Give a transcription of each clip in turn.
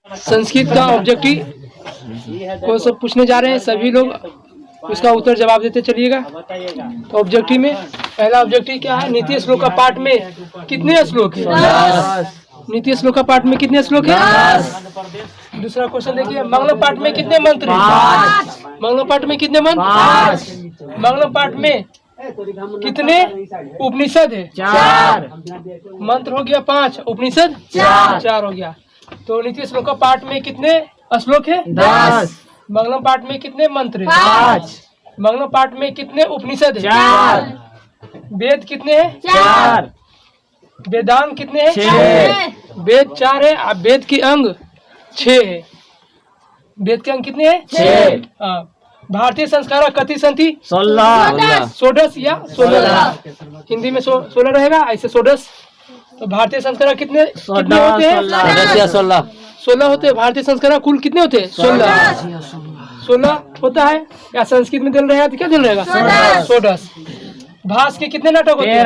संस्कृत का ऑब्जेक्टिव को सब पूछने जा रहे हैं, सभी लोग उसका उत्तर जवाब देते चलिएगा। तो ऑब्जेक्टिव में पहला ऑब्जेक्टिव क्या है? नीति श्लोक का पाठ में कितने श्लोक है? नीति श्लोक का पाठ में कितने श्लोक है? दूसरा क्वेश्चन देखिए, मंगलम पाठ में कितने मंत्र हैं? मंगलम पाठ में कितने मंत्र? मंगलम पाठ में कितने उपनिषद है? 4 मंत्र हो गया 5, उपनिषद 4 हो गया। तो नीति श्लोक का पाठ में कितने श्लोक है? 10। मंगलम पाठ में कितने मंत्र है? 5। मंगलम पाठ में कितने उपनिषद है? 4। वेद कितने हैं? 4। वेदांग कितने हैं? 6। वेद 4 है, अब वेद के अंग 6 है। वेद के अंग कितने हैं? 6। भारतीय संस्कार कति संति? 16। 16 या 16, हिंदी में 16 रहेगा, ऐसे 16। तो भारतीय संस्कार कितने होते हैं? 16 होते हैं। भारतीय संस्कार कुल कितने होते हैं? 16 होता है। या संस्कृत में दिल रहेगा तो क्या दिल रहेगा? 16। भास के कितने नाटक होते हैं?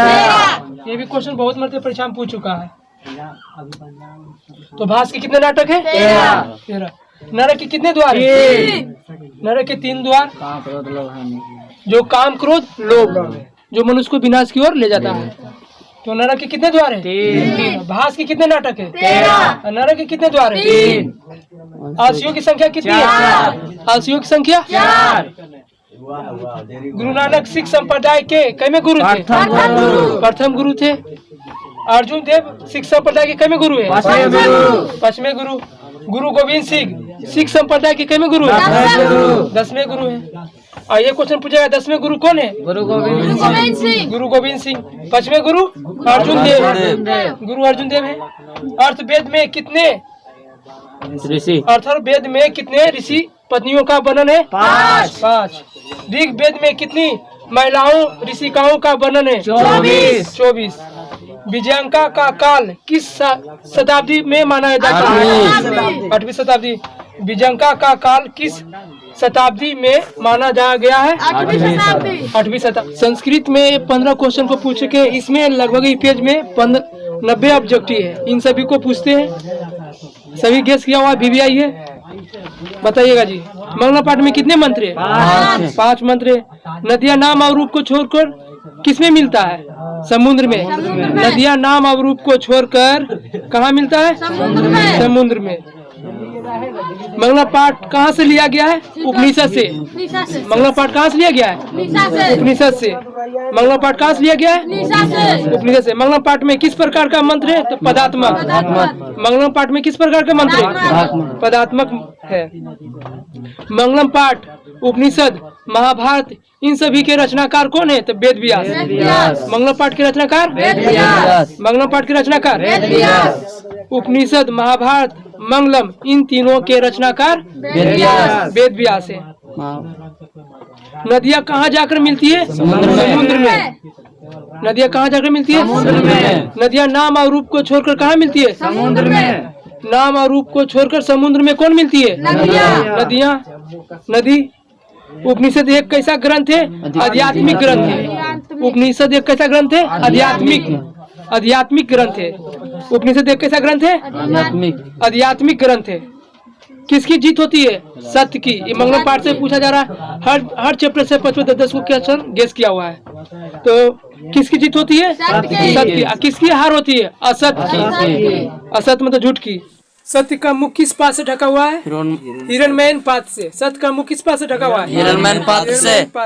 ये भी क्वेश्चन बहुत मरते परीक्षा में पूछ चुका है। तो भास के कितने नाटक है? 13। नरक के कितने द्वार है? नरक के 3 द्वार, जो काम क्रोध लोभ, जो मनुष्य को विनाश की ओर ले जाता है। तो नरक के कितने द्वार है? 3। भास के कितने नाटक है? 13। नरक के कितने द्वार है? 3। आलसियों की संख्या कितनी है? आलसियों की संख्या 4। गुरु नानक सिख संप्रदाय के कैमे गुरु थे? प्रथम गुरु थे। अर्जुन देव सिख संप्रदाय के कैमे गुरु है? 5वें गुरु। गुरु गोविंद सिंह सिख संप्रदाय के कैमे गुरु है? 10वें गुरु है। और ये क्वेश्चन पूछेगा 10वें गुरु कौन है? गुरु गोविंद सिंह। गुरु गोविंद सिंह। 5वें गुरु अर्जुन देव, गुरु अर्जुन देव है। अर्थवेद में कितने ऋषि? अर्थवेद में कितने ऋषि पत्नियों का वर्णन है? 5। ऋग्वेद में कितनी महिलाओं ऋषिकाओं का वर्णन है? 24। विजयांका का काल किस शताब्दी में माना जाता है? 8वीं शताब्दी। विजयांका का काल किस शताब्दी में माना जा गया है? 8वीं शताब्दी। संस्कृत में 15 क्वेश्चन को पूछ के इसमें लगभग इस पेज में 90 ऑब्जेक्टिव है। इन सभी को पूछते हैं, सभी गेस किया हुआ VVI है। बताइएगा जी, मंगला पाठ में कितने मंत्र है? 5 मंत्र है। नदियां नाम और रूप को छोड़कर किसमें मिलता है? समुद्र में। नदियां नाम और रूप को छोड़कर कहाँ मिलता है? समुद्र में। मंगला पाठ कहाँ से लिया गया है? उपनिषद से। मंगला पाठ कहाँ से लिया गया है? उपनिषद से। मंगला पाठ कहाँ से लिया गया है? उपनिषद से। मंगला पाठ में किस प्रकार का मंत्र है? तो पदात्मक। मंगलम पाठ में किस प्रकार का मंत्र है? पदात्मक है। मंगलम पाठ, उपनिषद, महाभारत, इन सभी के रचनाकार कौन है? तो वेद व्यास। मंगलम पाठ के रचनाकार मंगलम पाठ के रचनाकार उपनिषद, महाभारत, मंगलम, इन तीनों के रचनाकार वेद व्यास है। नदियाँ कहाँ जाकर मिलती है? समुद्र में। नदियाँ कहाँ जाकर मिलती है? समुद्र में। नदियाँ नाम और रूप को छोड़कर कहाँ मिलती है? समुद्र में। नाम और रूप को छोड़कर समुद्र में कौन मिलती है? नदियाँ। नदी। उपनिषद एक कैसा ग्रंथ है? आध्यात्मिक ग्रंथ है। उपनिषद एक कैसा ग्रंथ है? आध्यात्मिक ग्रंथ है। उपनिषद एक कैसा ग्रंथ है? आध्यात्मिक ग्रंथ है। किसकी जीत होती है? सत्य की। ये मंगलम पाठ से पूछा जा रहा है। हर चैप्टर से 5-10 को क्वेश्चन गेस किया हुआ है। तो किसकी जीत होती है? सत्य की। किसकी हार होती है? असत्य की। असत्य मतलब झूठ की। सत्य का मुख किस पात से ढका हुआ है? हिरण्मय पात से। सत्य का मुख किस पात से ढका हुआ है? हिरण्मय पात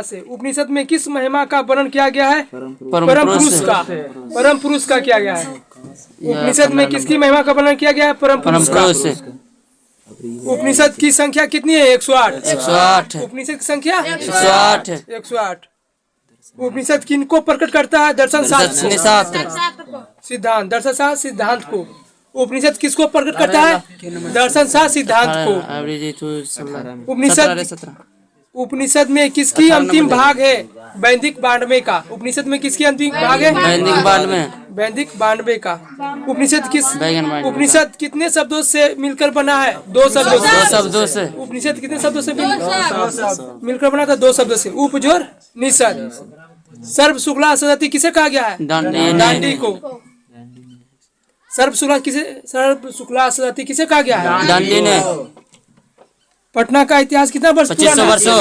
से। उपनिषद में किस महिमा का वर्णन किया गया है? परम पुरुष का किया गया है। उपनिषद में किसकी महिमा का वर्णन किया गया है? परम पुरुष का। उपनिषद की संख्या कितनी है? 108। उपनिषद की संख्या 108। उपनिषद किनको प्रकट करता है? दर्शन शास्त्र, सिद्धांत। दर्शन शास्त्र, सिद्धांत को। उपनिषद किसको प्रकट करता है? दर्शन शास्त्र, सिद्धांत को। उपनिषद में किसकी अंतिम भाग है? वैदिक 92 का। उपनिषद में किसकी अंतिम भाग है? वैदिक 92 का। उपनिषद कितने शब्दों से मिलकर बना है? 2 शब्दों से। उपनिषद कितने शब्दों से मिलकर बना था? 2 शब्दों से। उपजोर निषद। सर्व शुक्ला सदति किसे कहा गया है? दांडी को। सर्व शुक्ला सरस्वती किसे कहा गया है? गांधी ने। पटना का इतिहास कितना वर्ष 2500 वर्षों।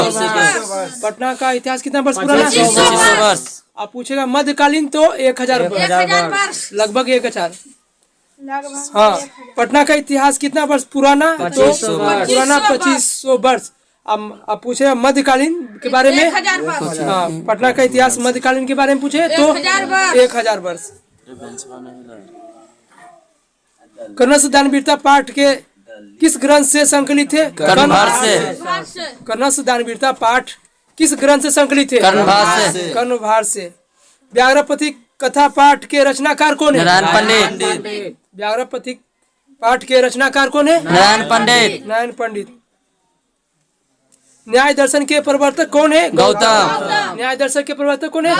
पटना का इतिहास कितना वर्ष पुराना? 2500 वर्ष। आप पूछेगा मध्यकालीन तो 1000 वर्ष, लगभग 1000। हाँ, पटना का इतिहास कितना वर्ष पुराना? तो 2500 वर्ष। अब पूछे मध्यकालीन के बारे में। हाँ, पटना का इतिहास मध्यकालीन के बारे में पूछे तो 1000 वर्ष। कर्णस दानवीरता पाठ के किस ग्रंथ से संकलित थे? कर्णस दानवीरता पाठ किस ग्रंथ से संकलित थे? कर्णभार से। व्याघ्रपति कथा पाठ के रचनाकार कौन है? नारायण पंडित। व्याघ्रपति पाठ के रचनाकार कौन है? नारायण पंडित। न्याय दर्शन के प्रवर्तक कौन है? गौतम। न्याय दर्शन के प्रवर्तक कौन है?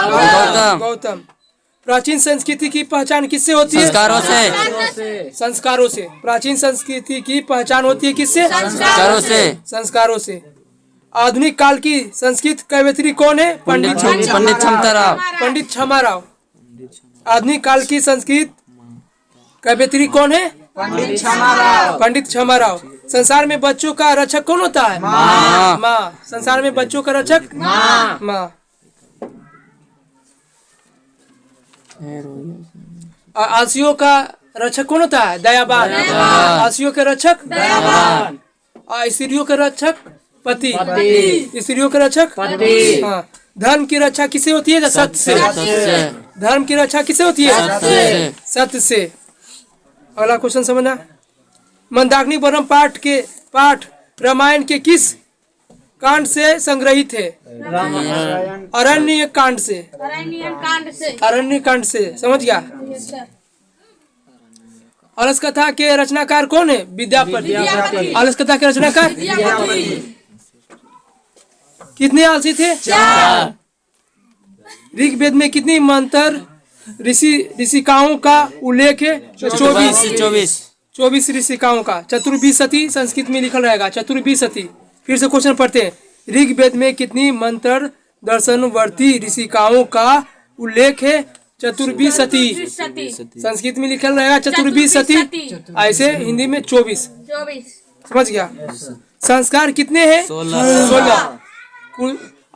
गौतम। प्राचीन संस्कृति की पहचान किससे होती है? संस्कारों से। प्राचीन संस्कृति की पहचान होती है किससे? संस्कारों से। आधुनिक काल की संस्कृत कवयित्री कौन है? पंडित क्षमाराव। आधुनिक काल की संस्कृत कवयित्री कौन है? पंडित क्षमाराव। संसार में बच्चों का रक्षक कौन होता है? माँ। संसार में बच्चों का रक्षक माँ। आसियों का रक्षक कौन होता है? दयावान। आसियों के रक्षक दयावान। स्त्रियों के रक्षक पति। स्त्रियों के रक्षक पति। हाँ। धर्म की रक्षा किसे होती है? सत्य से। धर्म की रक्षा किसे होती है? सत्य से। अगला क्वेश्चन समझना। मंदाकिनी वरम पाठ रामायण के किस कांड से संग्रहित है? अरण्य कांड से। अरण्य कांड से। समझ गया? अलस कथा के रचनाकार कौन है? विद्यापति। अलस कथा के रचनाकार कितने आलसी थे? 4। ऋग्वेद में कितनी मंत्र ऋषिकाओं का उल्लेख है? 24 ऋषिकाओं का। चतुर्विंशति संस्कृत में लिखा रहेगा, चतुर्विंशति। फिर से क्वेश्चन पढ़ते हैं। ऋग्वेद में कितनी मंत्र दर्शनवर्ती ऋषिकाओं का उल्लेख है? चतुर्विंशति। संस्कृत में लिखा रहेगा चतुर्विंशति, ऐसे हिंदी में 24। समझ गया? संस्कार कितने हैं? 16।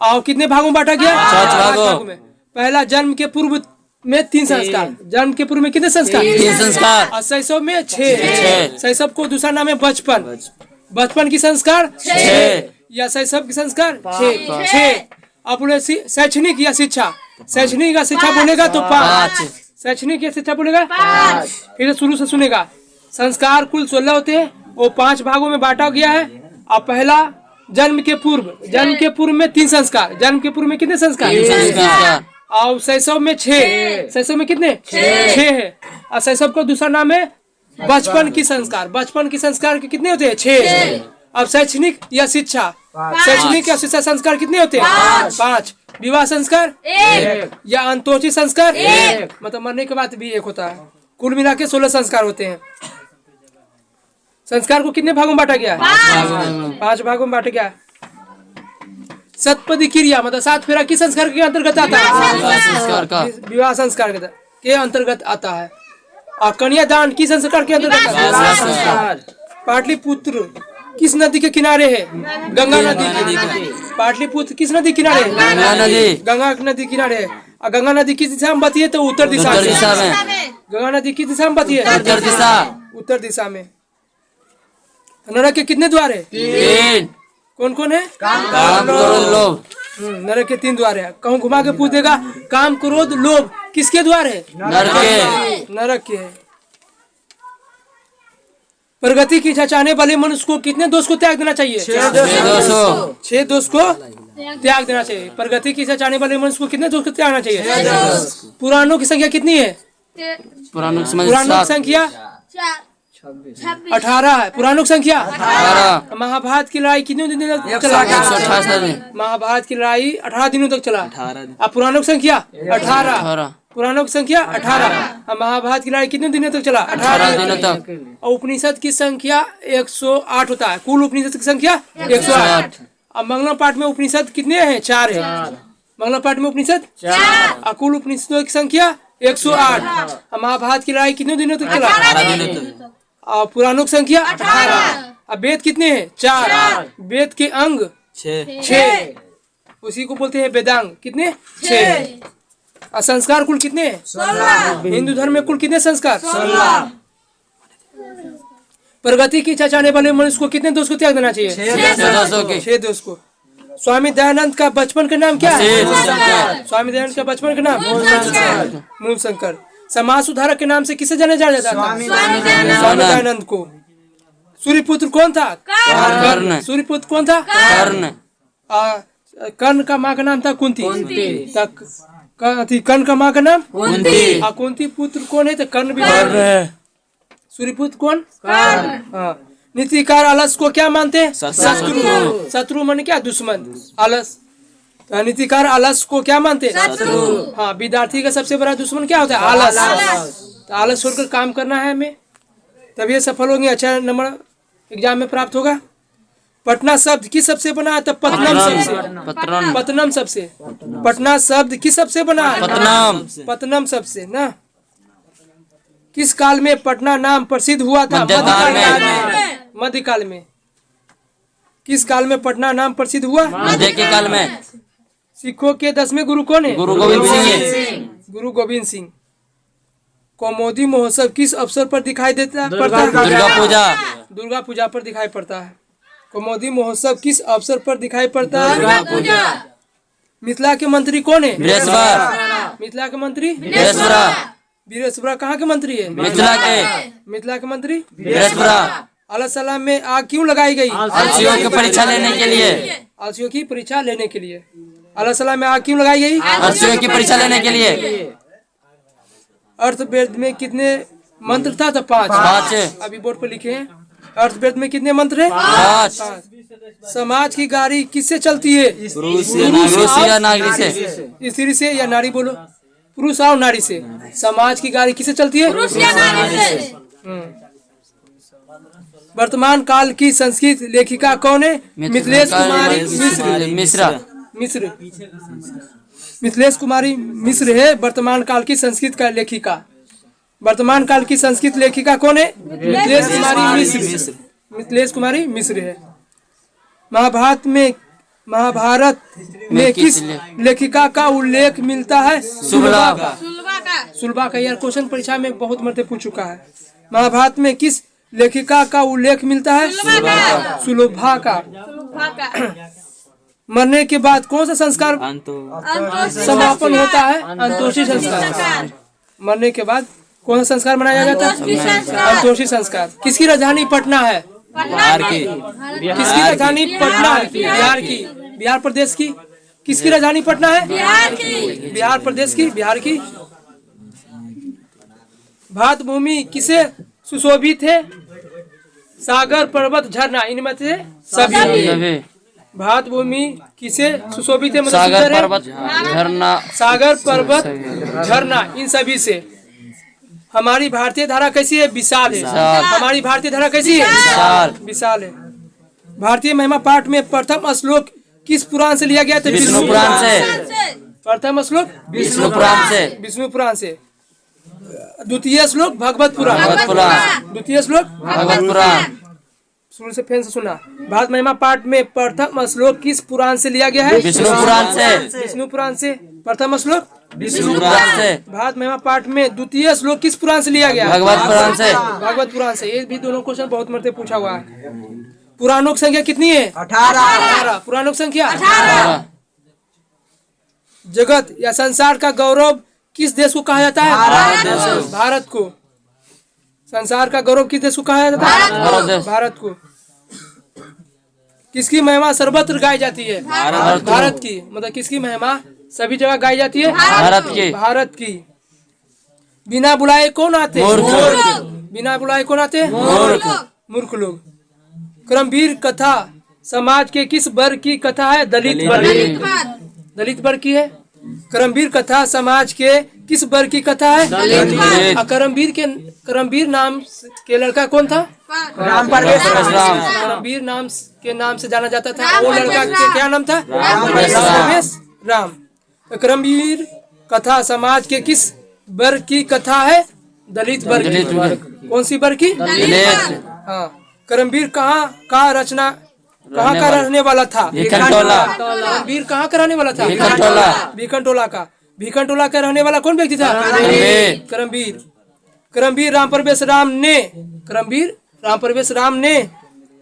और कितने भागों में बांटा गया? 5 भागों में। पहला, जन्म के पूर्व में 3 संस्कार। जन्म के पूर्व में कितने संस्कार? 3 संस्कार। और शैशव में 6। शैशव को दूसरा नाम है बचपन। बचपन की संस्कार 6 या शैशव की संस्कार 6। आप बोले शैक्षणिक या शिक्षा। शैक्षणिक या शिक्षा बोलेगा तो 5। शैक्षणिक या शिक्षा बोलेगा 5। फिर शुरू से सुनेगा। संस्कार कुल 16 होते हैं, वो 5 भागों में बांटा गया है। और पहला, जन्म के पूर्व में 3 संस्कार। जन्म के पूर्व में कितने संस्कार? और शैशव में 6। शैशव में कितने? 6 है। और शैशव का दूसरा नाम है बचपन की संस्कार। बचपन की संस्कार के कितने होते हैं? 6। अब शैक्षणिक या शिक्षा, शैक्षणिक या शिक्षा संस्कार कितने होते हैं? 5। विवाह संस्कार 1 या अंतोची संस्कार 1, मतलब मरने के बाद भी 1 होता है। कुल मिला के 16 संस्कार होते हैं। संस्कार को कितने भागों में बांटा गया? 5 भागों में बांटा गया। सतपदी क्रिया मतलब 7 फेरा किस संस्कार के अंतर्गत आता है? विवाह संस्कार के अंतर्गत आता है। और कन्यादान किस संस्कार के अंतर्गत आता है? पाटलिपुत्र किस नदी के किनारे है? गंगा नदी। पाटलिपुत्र किस नदी किनारे है? गंगा नदी किनारे है। और गंगा नदी किस दिशा में बहती है? तो उत्तर दिशा में। गंगा नदी किस दिशा में बहती है? उत्तर दिशा में। नरक के कितने द्वार है? 3। कौन कौन है? काम, क्रोध, लोभ। नरक के 3 द्वार है। कहूँ घुमा के पूछ देगा, काम, क्रोध, लोभ किसके द्वार है? नरक के। प्रगति की इच्छा चाहने वाले मनुष्य को कितने दोष को त्याग देना चाहिए? 6 दोष को त्याग देना चाहिए। प्रगति की इच्छा चाहने वाले मनुष्य को कितने दोष को त्यागना चाहिए? पुराणों की संख्या कितनी है? पुराणों की संख्या 18 है। पुराणों की संख्या 18। महाभारत की लड़ाई कितने दिनों तक चला? महाभारत की लड़ाई 18 दिनों तक चला। अब पुराणों की संख्या 18। पुराणों की संख्या 18। अब महाभारत की लड़ाई कितने दिनों तक चला? 18 दिनों तक। और उपनिषद की संख्या 108 होता है। कुल उपनिषद की संख्या 108। अब मंगलम पाठ में उपनिषद कितने हैं? 4 है। मंगलम पाठ में उपनिषद 4। और कुल उपनिषदों की संख्या 108। महाभारत की लड़ाई कितने दिनों तक चला? 18 दिनों तक। और पुराणों की संख्या 18। अब वेद कितने हैं? 4। वेद के अंग 6। उसी को बोलते हैं वेदांग। कितने? 6। और संस्कार कुल कितने हैं? 16। हिंदू धर्म में कुल कितने संस्कार? 16। प्रगति की इच्छा चाहने वाले मनुष्य को कितने दोष को त्याग देना चाहिए? 6 दोष को। स्वामी दयानंद का बचपन का नाम क्या है? स्वामी दयानंद का बचपन का नाम मूल शंकर। समाज सुधारक के नाम से किसे जाना जाता था? स्वामी दयानंद को। सूर्यपुत्र कौन था? कर्ण। सूर्यपुत्र कौन था? कर्ण। कर्ण का माँ का नाम था कुंती। कर्ण का माँ का नाम कुंती। कुंती पुत्र कौन है? तो कर्ण भी। सूर्यपुत्र कौन? हाँ। नीतिकार आलस को क्या मानते हैं? शत्रु। शत्रु मन क्या? दुश्मन। आलस। नीतिकार आलस को क्या मानते हैं? शत्रु। हाँ। विद्यार्थी का सबसे बड़ा दुश्मन क्या होता है? आलस। तो आलस छोड़कर काम करना है हमें, तभी सफल होंगे, अच्छा नंबर एग्जाम में प्राप्त होगा। पटना शब्द किस सबसे बना है? तब पतनम सबसे। पतनम सबसे। पटना शब्द किस सबसे बना है? पतनम सबसे ना। किस काल में पटना नाम प्रसिद्ध हुआ था? मध्यकाल में। किस काल में पटना नाम प्रसिद्ध हुआ? मध्य के काल में। सिखों के 10वें गुरु कौन है? गुरु गोविंद सिंह। गुरु गोविंद सिंह। कौमुदी महोत्सव किस अवसर पर दिखाई देता पड़ता है? दुर्गा पूजा। दुर्गा पूजा पर दिखाई पड़ता है। कौमुदी महोत्सव किस अवसर पर दिखाई पड़ता है? दुर्गा पूजा। मिथिला के मंत्री कौन है? वीरेश्वर। मिथिला के मंत्री वीरेश्वर कहाँ के मंत्री है? मिथिला के। मिथिला के मंत्री वीरेश्वर। अलसला में आग क्यों लगाई गई? आलसियों की परीक्षा लेने के लिए। आलसियों की परीक्षा लेने के लिए। अलसला में आग क्यों लगाई गई? आलसियों की परीक्षा लेने के लिए। अर्थवेद में कितने मंत्र था? तो 5। अभी बोर्ड पर लिखे हैं। अर्थवेद में कितने मंत्र है? 5। समाज की गाड़ी किससे चलती है? पुरुष या नारी से। स्त्री से या नारी बोलो? पुरुष और नारी से। समाज की गाड़ी किससे चलती है? वर्तमान काल की संस्कृत लेखिका कौन है? मिथिलेश कुमारी मिश्र। मिथिलेश कुमारी मिश्र है वर्तमान काल की संस्कृत का लेखिका। वर्तमान काल की संस्कृत लेखिका कौन है? मिथिलेश कुमारी मिश्र। मिथिलेश कुमारी मिश्र है। महाभारत में किस लेखिका का उल्लेख मिलता है? सुलभा का। यार क्वेश्चन परीक्षा में बहुत मरते पूछ चुका है। महाभारत में किस लेखिका का उल्लेख मिलता है? सुलभा का। मरने के बाद कौन सा संस्कार समापन होता है? अंतोषी संस्कार। मरने के बाद कौन सा संस्कार मनाया जाता है? अंतोषी संस्कार। किसकी राजधानी पटना है? बिहार की। किसकी राजधानी पटना है? बिहार की। बिहार प्रदेश की। किसकी राजधानी पटना है? बिहार प्रदेश की। बिहार की। भारत भूमि किसे सुशोभित है? सागर, पर्वत, झरना, इनमें से सभी। भारत भूमि किसे सुशोभित है? सागर, पर्वत, झरना। सागर, पर्वत, झरना, इन सभी से। हमारी भारतीय धारा कैसी है? विशाल है। हमारी भारतीय धारा कैसी है? विशाल है। भारतीय महिमा पाठ में प्रथम श्लोक किस पुराण से लिया गया था? विष्णु पुराण से। प्रथम श्लोक विष्णु पुराण से। विष्णु पुराण से। द्वितीय श्लोक भगवत पुराण। द्वितीय श्लोक भगवत पुराण। शुरू से फिर से सुना। भारत महिमा पाठ में प्रथम श्लोक किस पुराण से लिया गया है? विष्णु पुराण से। विष्णु पुराण से। प्रथम श्लोक विष्णु पुराण से। भारत महिमा पाठ में द्वितीय श्लोक किस पुराण से लिया गया? भगवत पुराण से। भगवत पुराण से। ये भी दोनों क्वेश्चन बहुत मरते पूछा हुआ है। पुराणों की संख्या कितनी है? 18। पुराणों की संख्या 18। जगत या संसार का गौरव किस देश को कहा जाता है? भारत को। संसार का गौरव किस देश को कहा जाता है? भारत को। किसकी महिमा सर्वत्र गाई जाती है? भारत की। मतलब किसकी महिमा सभी जगह गाई जाती है? भारत की। बिना बुलाए कौन आते? बिना बुलाए कौन आते? मूर्ख लोग। क्रमवीर कथा समाज के किस वर्ग की कथा है? दलित वर्ग। दलित वर्ग की है। करमवीर कथा समाज के किस वर्ग की कथा है? करमवीर नाम के लड़का कौन था? राम परवेश। करमवीर नाम के नाम से जाना जाता था। वो लड़का के क्या नाम था? राम परवेश। राम। करमवीर कथा समाज के किस वर्ग की कथा है दलित वर्ग दलित की। वर्ग। कौन सी वर्ग की? दलित। हाँ। करमवीर कहाँ का रहने वाला था? भिखनटोला। करमवीर कहाँ का रहने वाला था? भिखनटोला। भिखनटोला का। भिखनटोला का रहने वाला कौन व्यक्ति था? करमवीर। करमवीर। करमवीर रामप्रवेश राम ने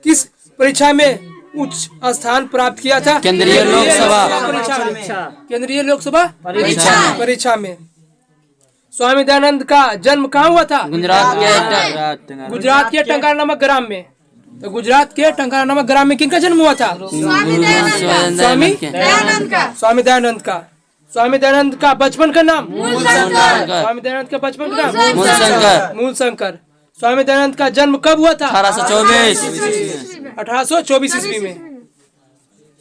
किस परीक्षा में उच्च स्थान प्राप्त किया था? केंद्रीय लोकसभा केंद्रीय लोकसभा परीक्षा। परीक्षा में। स्वामी दयानंद का जन्म कहाँ हुआ था? गुजरात के टंकारा नामक ग्राम में। तो गुजरात के टंकारा नामक ग्राम में किनका जन्म हुआ था? स्वामी दयानंद का। स्वामी दयानंद का बचपन का नाम? स्वामी दयानंद का बचपन का नाम मूलशंकर। स्वामी दयानंद का जन्म कब हुआ था? 1824 ईस्वी में।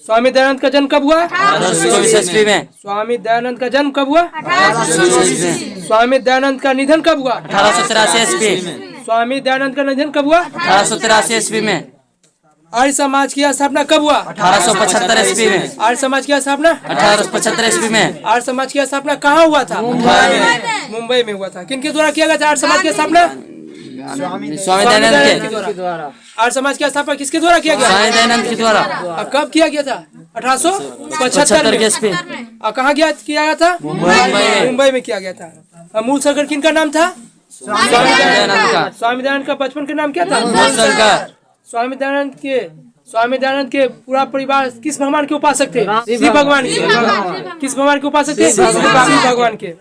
स्वामी दयानंद का जन्म कब हुआ? 1824 ईस्वी में। स्वामी दयानंद का जन्म कब हुआ? 1824 स्वामी दयानंद का निधन कब हुआ? 1883 ईस्वी। स्वामी दयानंद का निधन कब हुआ? 1883 ईस्वी में। आर्य समाज की स्थापना कब हुआ? 1875 ईस्वी में। आर्य समाज की स्थापना 1875 ईस्वी में। आर्य समाज की स्थापना कहाँ हुआ था? मुंबई में हुआ था। किनके द्वारा किया गया था आर्य समाज की स्थापना? स्वामी दयानंद के द्वारा। आर्य समाज की स्थापना किसके द्वारा किया गया? स्वामी दयानंद के द्वारा। अब कब किया गया था? 1875 में। ईस्वी। और कहाँ किया गया था? मुंबई में किया गया था। मूलशंकर किनका नाम था? स्वामी दयानंद का। स्वामी दयानंद का बचपन का नाम क्या था? मूलशंकर। स्वामी दयानंद के पूरा परिवार किस भगवान के उपासक थे? शिव भगवान के। किस भगवान के उपासक थे? शिव भगवान के।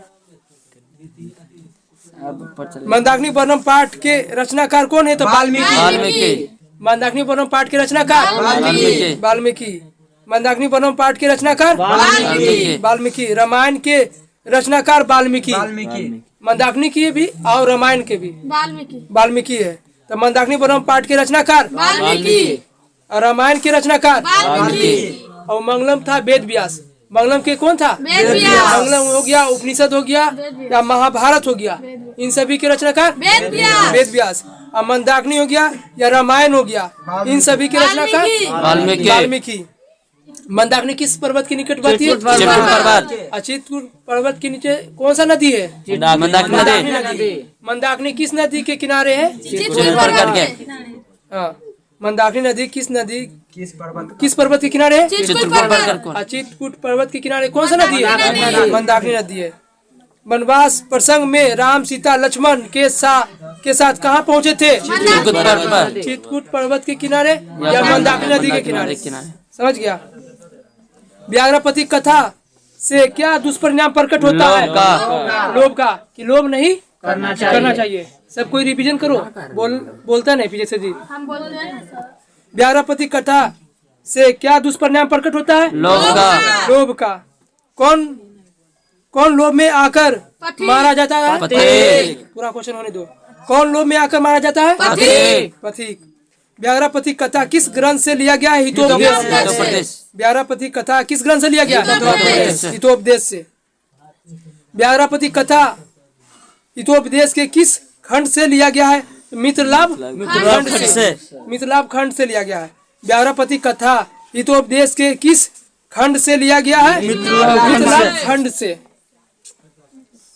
मंदाकिनी वर्णम पाठ के रचनाकार कौन है? तो वाल्मीकि। मंदाकिनी वर्णम पाठ के रचनाकार वाल्मीकि। मंदाकिनी वर्णम पाठ के रचनाकार वाल्मीकि। रामायण के रचनाकार वाल्मीकि। मंदाकिनी की भी और रामायण के भी वाल्मीकि है। तो मंदाकिनी वर्णम पाठ के रचनाकार और रामायण के रचनाकार और मंगलम था वेद व्यास। मंगलम के कौन था? मंगलम हो गया, उपनिषद हो गया या महाभारत हो गया, इन सभी के रचनाकार वेद व्यास। और मंदाकिनी हो गया या रामायण हो गया, इन सभी के रचनाकार वाल्मीकि। मंदाकिनी किस पर्वत के निकट बहती है? चित्रकूट पर्वत के नीचे कौन सा नदी है? मंदाकिनी नदी। मंदाकिनी किस नदी के किनारे है? हाँ, मंदाकिनी नदी किस पर्वत के किनारे है? चित्रकूट पर्वत के किनारे कौन सा नदी है? मंदाकिनी नदी है। वनवास प्रसंग में राम सीता लक्ष्मण के साथ कहाँ पहुँचे थे? चित्रकूट पर्वत के किनारे या मंदाकिनी नदी के किनारे। समझ गया? व्याघ्रपति कथा से क्या दुष्परिणाम प्रकट होता है? लोभ का। कि लोभ नहीं करना चाहिए। सब कोई रिवीजन करो। बोलता नहीं पीछे से जी। व्याघ्रपति कथा से क्या दुष्परिणाम प्रकट होता है? लोभ का। कौन लोभ में आकर मारा जाता है? पूरा क्वेश्चन होने दो। कौन लोभ में आकर मारा जाता है? पथिक। व्याघ्रपति कथा किस ग्रंथ से लिया गया है? हितोपदेश। व्याघ्रपति कथा किस ग्रंथ से लिया गया? हितोपदेश से। व्याघ्रपति कथा हितोपदेश के किस खंड से लिया गया है? मित्रलाभ खंड से लिया गया है। व्याघ्रपति कथा हितोपदेश के किस खंड से लिया गया है? मित्रलाभ खंड से।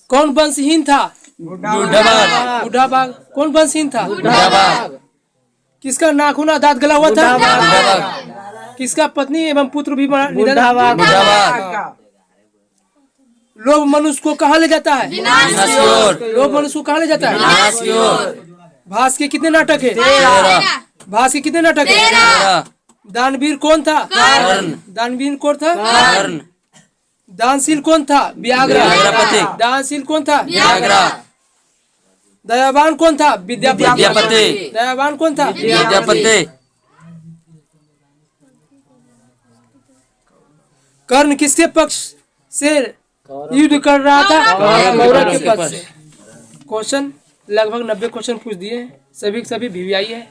कौन वंशहीन था? बूढ़ा बाघ। कौन वंशहीन था? किसका नाखून दांत गला हुआ था? किसका पत्नी एवं पुत्र भी निधन? लोभ मनुष्य को कहाँ ले जाता है? लोभ मनुष्य को कहाँ ले जाता है? भास के कितने नाटक है? भास के कितने नाटक है? दानवीर कौन था? दानवीर कौन था? दानशील कौन था? व्याघ्र। दानशील कौन था? दयावान कौन था? विद्यापति। दयावान कौन था? विद्यापति। कर्ण किसके पक्ष से युद्ध कर रहा था? कौरव के पक्ष से। क्वेश्चन लगभग 90 क्वेश्चन पूछ दिए। सभी वीवीआई है।